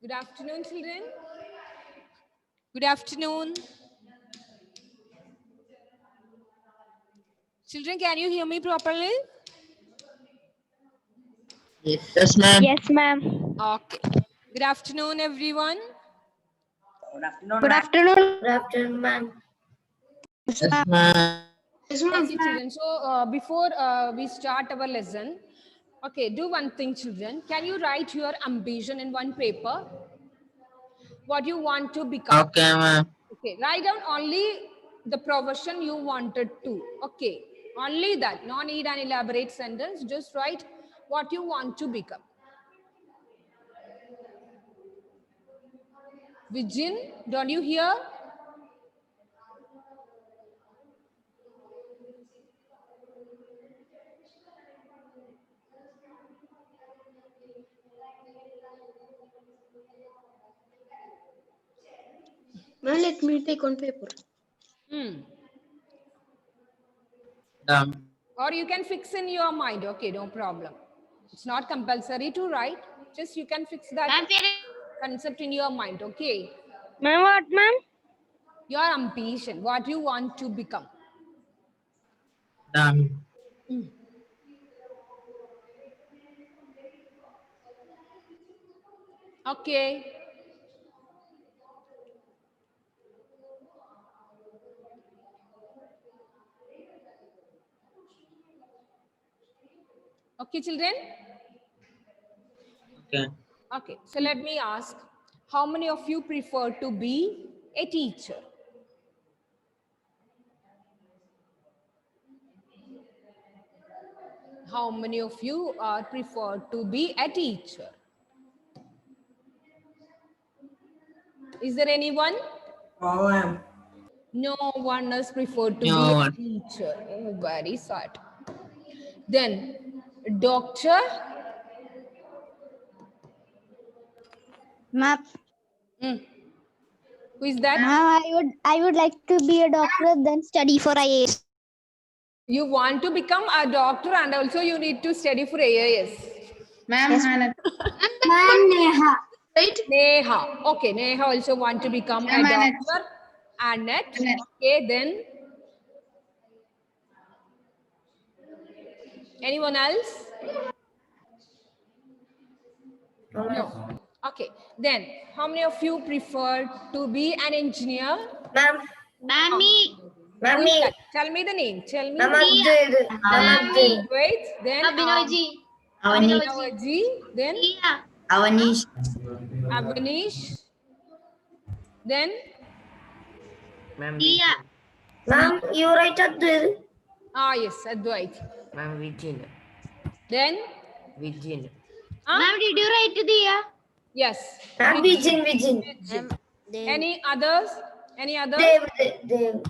Good afternoon, children. Good afternoon. Children, can you hear me properly? Yes, ma'am. Yes, ma'am. Okay. Good afternoon, everyone. Good afternoon. Good afternoon, ma'am. Yes, ma'am. Okay, children. So, before we start our lesson, okay, do one thing, children. Can you write your ambition in one paper? What you want to become? Okay, ma'am. Okay, write down only the profession you wanted to. Okay, only that. No need an elaborate sentence. Just write what you want to become. Vijin, don't you hear? Ma'am, let me take on paper. Done. Or you can fix in your mind. Okay, no problem. It's not compulsory to write. Just you can fix that concept in your mind. Okay. Ma'am, what, ma'am? Your ambition, what you want to become. Done. Okay. Okay, children? Okay. Okay, so let me ask, how many of you prefer to be a teacher? How many of you are prefer to be a teacher? Is there anyone? Oh, ma'am. No one else preferred to be No a one. teacher. Oh, very sad. Then, doctor. Ma'am, Hmm. Who is that? I would like to be a doctor, then study for IAS. You want to become a doctor and also you need to study for AIS. Ma'am, Yes, Hannah. Ma'am, Neha. Right? Neha. Okay, Neha also want to become a Ma'am, Annette. doctor. Annette. Annette. Okay, then anyone else? No. Okay, then how many of you prefer to be an engineer? Ma'am, Mami. ma'am, Who is me. that? Tell me the name. Tell me. Ma'am, the name. Abdul. Ma'am, Abdul. Wait, then Avanish. Abhinavji, then Avanish. Avanish, then Ma'am, Ma'am, you write Abdul. yes, Advait. Ma'am, Vijin. Then Vijin. Ma'am, did you write Diya? yes. Ma'am, Vijin, Vijin. Any others? Any others? Dev.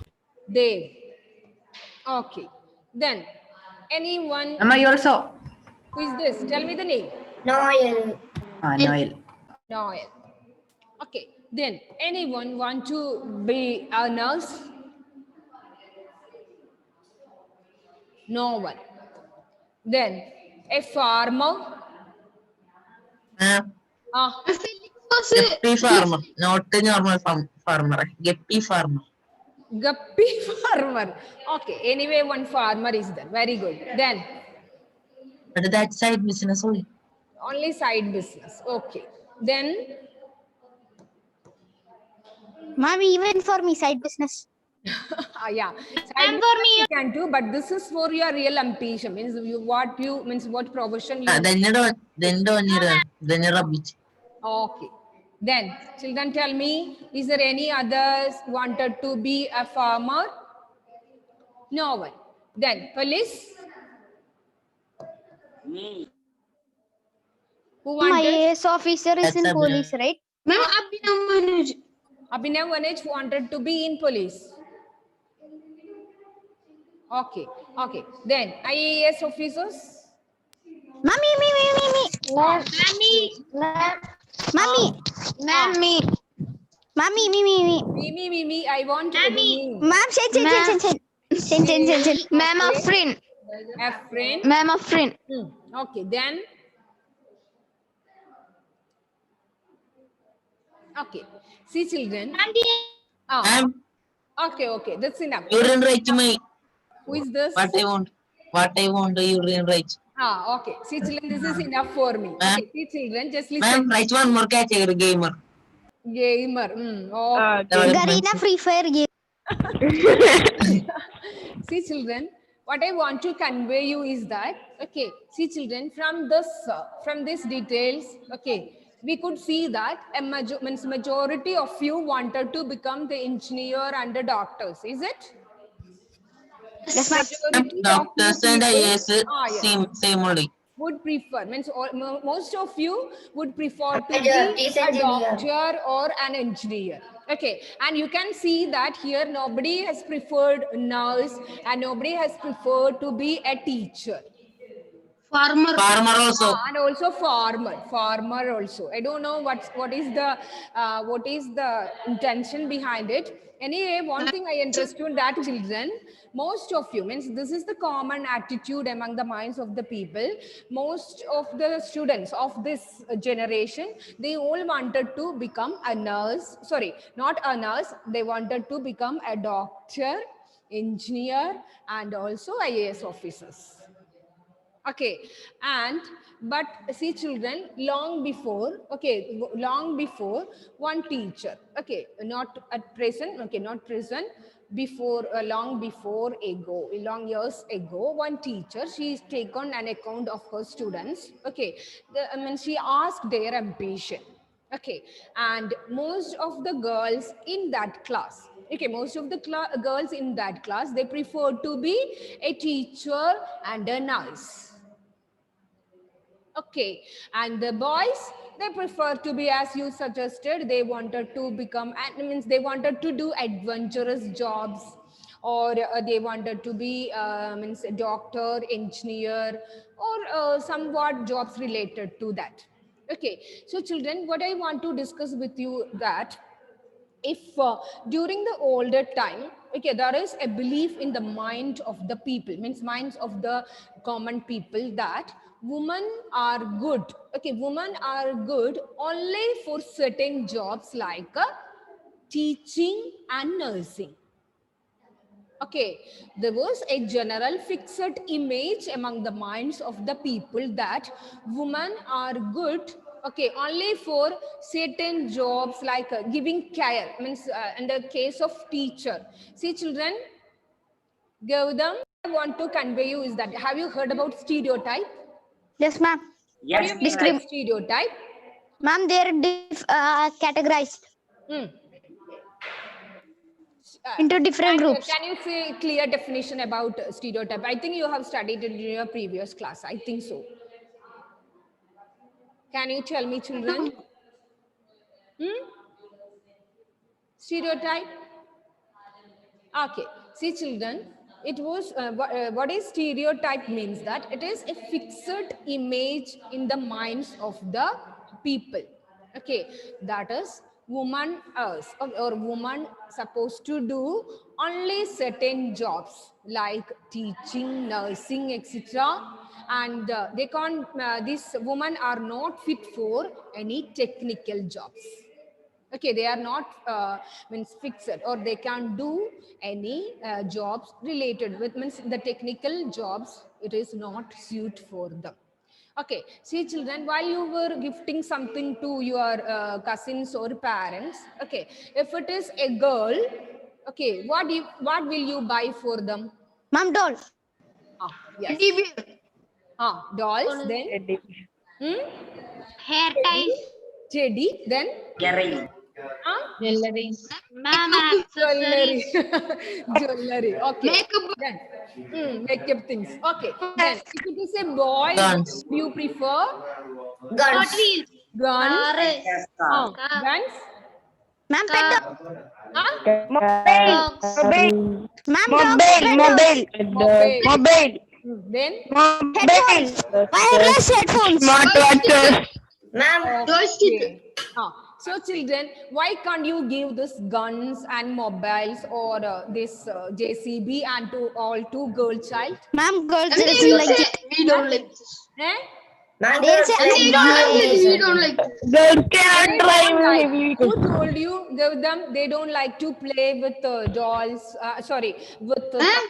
Dev. Okay. Then anyone? Am I also? Who is this? Tell me the name. Noel. Noel. Noel. Okay. Then anyone want to be a nurse? No one. Then a farmer. Ma'am. Ah, Guppy farmer. Not a normal farmer. Guppy farmer. guppy farmer. Okay. Anyway, one farmer is there. Very good. Then But that side business only. only side business. Okay. Then Ma'am, even for me, side business. yeah, side And for business me, you can do, but this is for your real ambition. Means what profession you. Then you're rubbish. Okay. Then children, tell me, is there any others wanted to be a farmer? No one. Then police. Who wanted? IAS officer is That's in a police, right? Ma'am, Abhinav Manoj. Abhinav Manoj wanted to be in police. Okay. Okay. Then IAS officers. Mami, me. Mami. Mami. Mami, me. Me. I want the name. Ma'am, send. Ma'am, a friend. A friend. Ma'am, a friend. Okay. Then Okay. See, children. Ah, Ma'am, okay. That's enough. urine right me. Who is this? What I want. What I want, urine right. Okay. See, children, this is enough for me. Ma'am. Okay. See, children, just Ma'am, listen. right one more catch a gamer. Gamer. Okay. Garena Free Fire game. See, children, what I want to convey you is that, okay, see, children, from this details, okay, we could see that means majority of you wanted to become the engineer and the doctors, is it? Yes, ma'am. Majority of you Doctors and people, IAS yes, same only. would prefer, means most of you would prefer to Engineer, be this a engineer. doctor or an engineer. Okay, and you can see that here nobody has preferred nurse and nobody has preferred to be a teacher. Farmer. Farmer also. And also farmer also. I don't know what is the intention behind it. Anyway, one thing I understood that children, most of you, means this is the common attitude among the minds of the people. Most of the students of this generation, they all wanted to become a nurse. Sorry, not a nurse. They wanted to become a doctor, engineer, and also IAS officers. Okay, but see, children, long before one teacher, okay, not at present, okay, not present, before long years ago, one teacher, she's taken an account of her students. Okay, she asked their ambition. Okay, and most of the girls in that class, okay, most of the girls in that class, they prefer to be a teacher and a nurse. Okay, and the boys, they prefer to be, as you suggested, they wanted to become, they wanted to do adventurous jobs, or they wanted to be a doctor, engineer, or somewhat jobs related to that. Okay, so children, what I want to discuss with you that if during the older time, okay, there is a belief in the mind of the people, means minds of the common people, that women are good, okay, women are good only for certain jobs like teaching and nursing. Okay, there was a general fixed image among the minds of the people that women are good, okay, only for certain jobs like giving care, means in the case of teacher. See, children, Gaudam, I want to convey you is that, have you heard about stereotype? Yes, ma'am. What do you mean by stereotype? Ma'am, they're categorized Hmm. into different groups. Can you say clear definition about stereotype? I think you have studied it in your previous class. I think so. Can you tell me, children? Stereotype? Okay. See, children, it was, what is stereotype means that it is a fixed image in the minds of the people. Okay. That is, woman or woman supposed to do only certain jobs like teaching, nursing, etc. And they can't, these women are not fit for any technical jobs. Okay, they are not means fixed, or they can't do any jobs related with, means the technical jobs, it is not suit for them. Okay, see, children, while you were gifting something to your cousins or parents, okay, if it is a girl, okay, what will you buy for them? Ma'am, doll. Yes. Dolls, then Hair ties. teddy, then Jewelry. Jewelry. Okay. Makeup. Then, makeup things. Okay. Then, if it is a boy, Guns. do you prefer Guns. guns? Guns? Ma'am, pet dog. Ma'am, Mobile. Then, headphones. Wireless headphones. Smartwatches. Ma'am, okay. So, children, why can't you give this guns and mobiles or this JCB and to all to girl child? Ma'am, girls doesn't like it. we don't like this. Eh? Ma'am, They'll girls say, like "We don't like don't this. We don't like this. Girls They cannot don't drive like. heavy Who vehicles. told you them they don't like to play with dolls? Sorry, with Huh?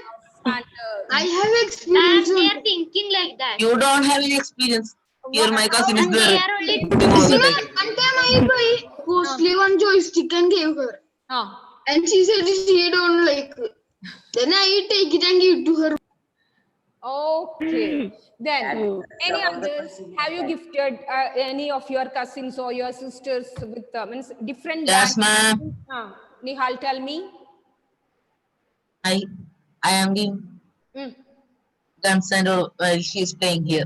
cars and I have experience. Ma'am, they are thinking like that. You don't have any experience. Here, my cousin is And there. they are only Putting all the time. One time I buy costly one joystick and gave her. And she said she don't like it. Then I take it and give to her. Okay. Then, any others? Have you gifted any of your cousins or your sisters with means different Yes, brands? ma'am. Nihal, tell me. I am giving Mm. guns and all while she is playing here.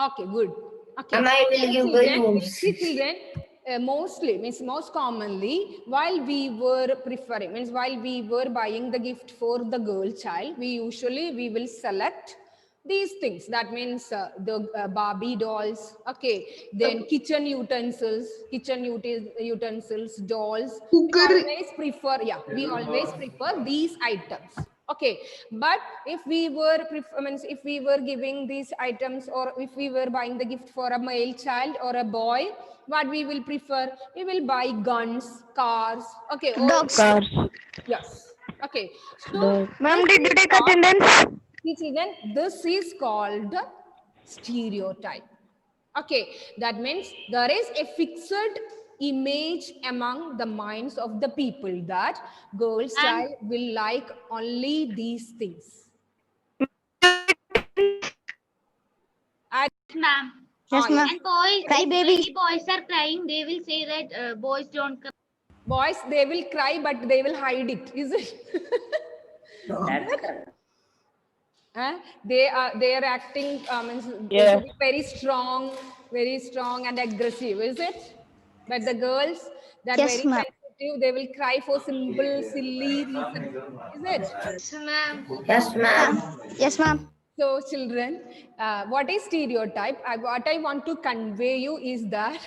Okay, good. Okay. And I will See, give children, balloons. see, children, mostly means most commonly while we were preferring means while we were buying the gift for the girl child, we will select these things. That means the Barbie dolls. Okay, then kitchen utensils, dolls. We Cooker. always prefer. Yeah, we always prefer these items. Okay, but if we were if we were giving these items or if we were buying the gift for a male child or a boy, what we will prefer? We will buy guns, cars. Okay, or Dogs. Cars. yes. Okay, so Ma'am, did you take called- attendance? see, children, this is called stereotype. Okay, that means there is a fixed image among the minds of the people that girls child will like only these things. And, ma'am. Yes, ma'am. And boys, Cry if baby. any boys are crying, they will say that boys don't cry. boys, they will cry, but they will hide it, is it? They are acting means Yeah. very strong and aggressive, is it? But the girls, that Yes, very ma'am. sensitive, they will cry for simple, silly reasons, is it? Yes, ma'am. Yes, ma'am. Yes, ma'am. So, children, what is stereotype? What I want to convey you is that.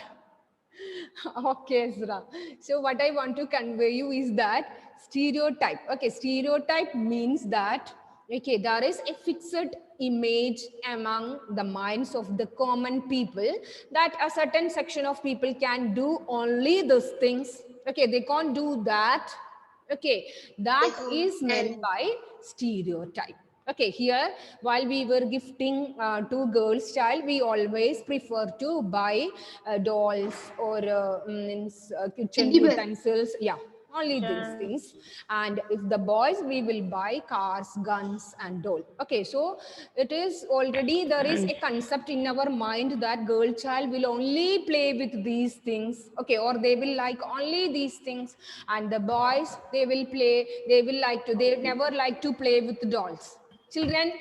Okay, Ezra. So, what I want to convey you is that stereotype. Okay, stereotype means that okay, there is a fixed image among the minds of the common people that a certain section of people can do only those things. Okay, they can't do that. Okay, that is meant by stereotype. Okay, here while we were gifting to girls child, we always prefer to buy dolls or kitchen Teddy bear. utensils. Yeah, only these things. And if the boys, we will buy cars, guns and doll. Okay, so it is already there is a concept in our mind that girl child will only play with these things. Okay, or they will like only these things, and the boys, they never like to play with dolls. Children,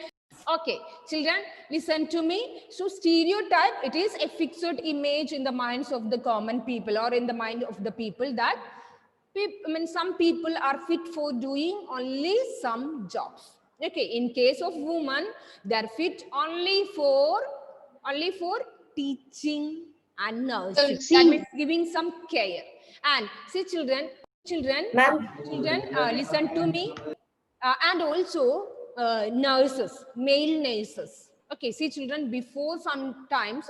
okay, children, listen to me. So stereotype, it is a fixed image in the minds of the common people or in the mind of the people that some people are fit for doing only some jobs. Okay, in case of women, they're fit only for teaching and nursing. That means giving some care. And see, children, Ma'am. listen to me. And also nurses, male nurses. Okay, see, children, before some days,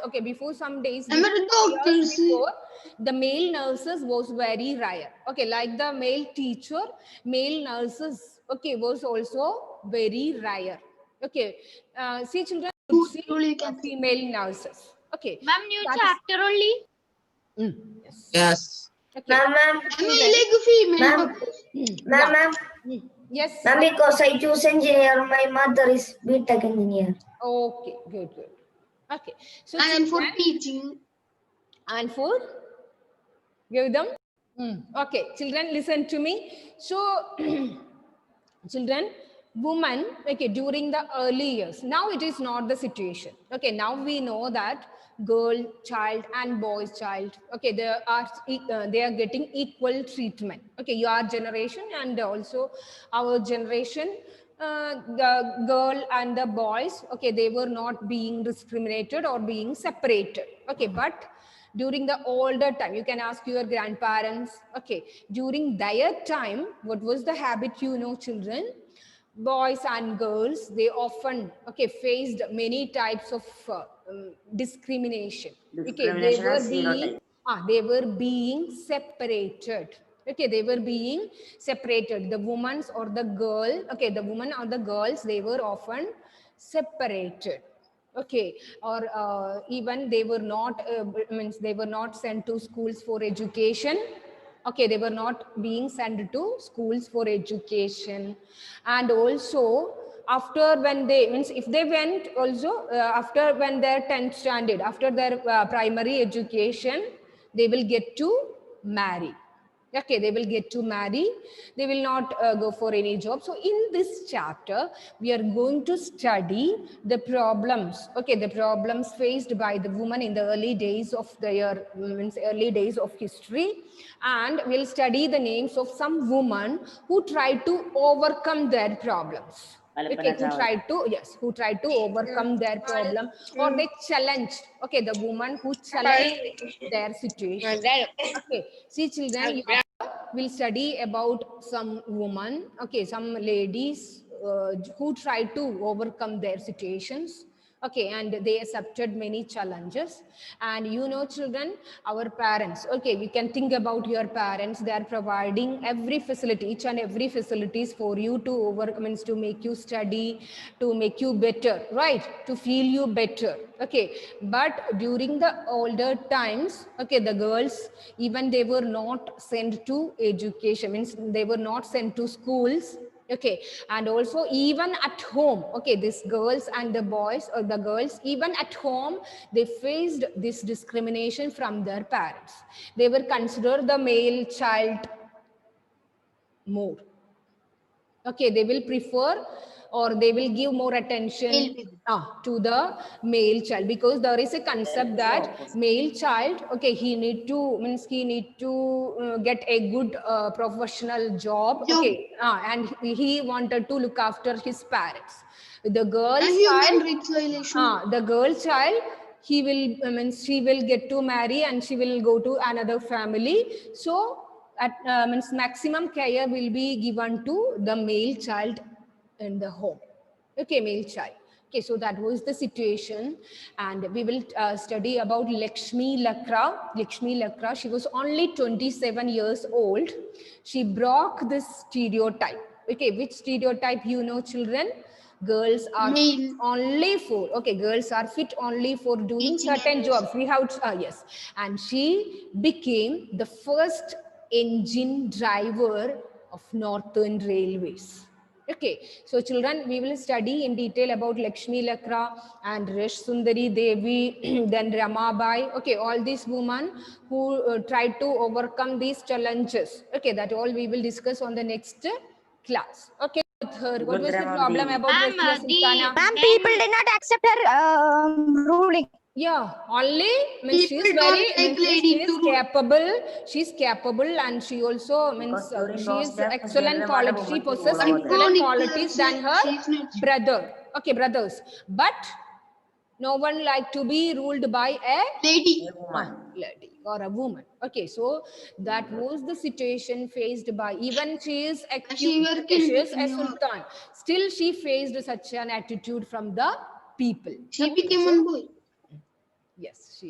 I'm a doctor, years see. before, the male nurses was very rare. Okay, like the male teacher, male nurses, okay, was also very rare. Okay, see, children, see female nurses. Okay, Ma'am, new that is- chapter only. yes. Yes. Okay. Ma'am, ma'am. Children, like a female. yeah. Ma'am. Yes. Ma'am, because I choose engineer, my mother is BTech engineer. Okay, good. Okay, so And for children, teaching. and for give them. Okay, children, listen to me. So, children, women, okay, during the early years, now it is not the situation. Okay, now we know that girl child and boys child, okay, they are getting equal treatment. Okay, your generation and also our generation, the girl and the boys, okay, they were not being discriminated or being separated. Okay, but during the older time, you can ask your grandparents. Okay, during their time, what was the habit, children? boys and girls, they often, okay, faced many types of discrimination. Okay, they were being separated. Okay, they were being separated. The women or the girl, okay, the women or the girls, they were often separated. Okay, or even they were not means they were not sent to schools for education. Okay, they were not being sent to schools for education. And also after when they means if they went also after when their 10th standard, after their primary education, they will get to marry. Okay, they will get to marry. They will not go for any job. So in this chapter, we are going to study the problems. Okay, the problems faced by the woman in the early days of their means early days of history, and we'll study the names of some women who tried to overcome their problems. Okay, who tried to overcome their problem, or they challenged. Okay, the woman who challenged their situation. Okay, see children, we'll study about some women, okay, some ladies who tried to overcome their situations. Okay, and they accepted many challenges. And you know children, our parents, okay, we can think about your parents. They are providing every facility, each and every facilities for you to overcome, means to make you study, to make you better, right, to feel you better. Okay, but during the older times, okay, the girls, even they were not sent to education, means they were not sent to schools. Okay, and also even at home, okay, these girls and the boys, or the girls, even at home, they faced this discrimination from their parents. They were considered the male child more. Okay, they will prefer, or they will give more attention to the male child, because there is a concept that male child, okay, he need to get a good professional job. Okay, and he wanted to look after his parents. The girl child, the girl child, he will she will get to marry and she will go to another family. So at means maximum care will be given to the male child in the home. Okay, male child. Okay, so that was the situation, and we will study about Lakshmi Lakra. Lakshmi Lakra, she was only 27 years old. She broke this stereotype. Okay, which stereotype, you know children? Girls are fit only for, okay, girls are fit only for doing certain jobs. We have, yes. And she became the first engine driver of Northern Railways. Okay, so children, we will study in detail about Lakshmi Lakra and Rish Sundari Devi, then Ramabai. Okay, all these women who tried to overcome these challenges. Okay, that all we will discuss on the next class. Okay, what was the problem about Rashmi Sultana? Ma'am, people did not accept her ruling. Yeah, only means she's capable. She's capable, and she also means she is excellent quality. She possesses excellent qualities than her brother. Okay, brothers. But no one like to be ruled by a lady or a woman. Okay, so that was the situation faced by, even she is accused, she is a sultan. Still, she faced such an attitude from the people. She became one boy. Yes, she